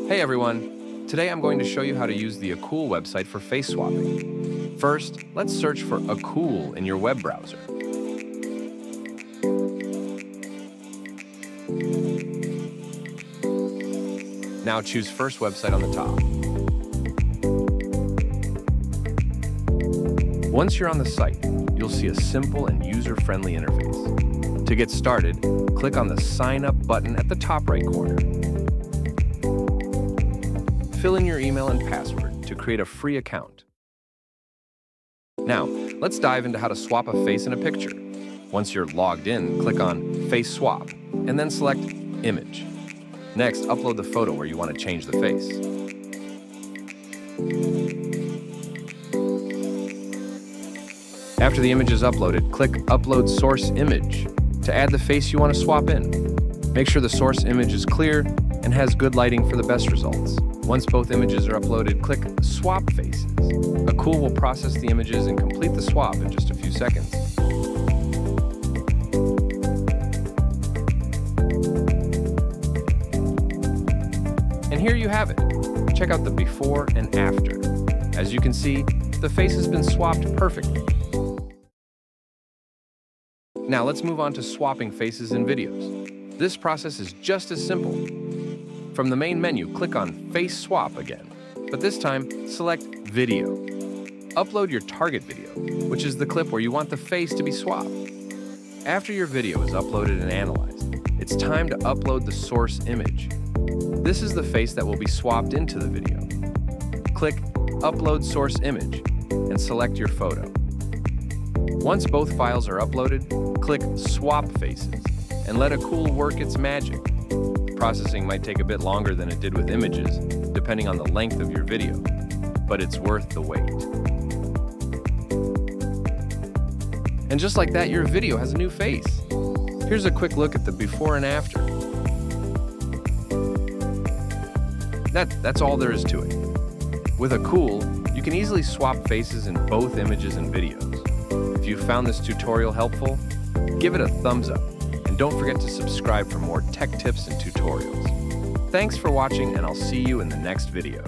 Hey everyone! Today I'm going to show you how to use the Acool website for face swapping. First, let's search for Acool in your web browser. Now choose first website on the top. Once you're on the site, you'll see a simple and user-friendly interface. To get started, click on the Sign Up button at the top right corner. Fill in your email and password to create a free account. Now, let's dive into how to swap a face in a picture. Once you're logged in, click on Face Swap, and then select Image. Next, upload the photo where you want to change the face. After the image is uploaded, click Upload Source Image to add the face you want to swap in. Make sure the source image is clear and has good lighting for the best results. Once both images are uploaded, click Swap Faces. Acool will process the images and complete the swap in just a few seconds. And here you have it. Check out the before and after. As you can see, the face has been swapped perfectly. Now let's move on to swapping faces in videos. This process is just as simple. From the main menu, click on Face Swap again, but this time select Video. Upload your target video, which is the clip where you want the face to be swapped. After your video is uploaded and analyzed, it's time to upload the source image. This is the face that will be swapped into the video. Click Upload Source Image and select your photo. Once both files are uploaded, click Swap Faces and let Acool work its magic. Processing might take a bit longer than it did with images, depending on the length of your video, but it's worth the wait. And just like that, your video has a new face. Here's a quick look at the before and after. That's all there is to it. With Acool, you can easily swap faces in both images and videos. If you found this tutorial helpful, give it a thumbs up. And don't forget to subscribe for more tech tips and tutorials. Thanks for watching, and I'll see you in the next video.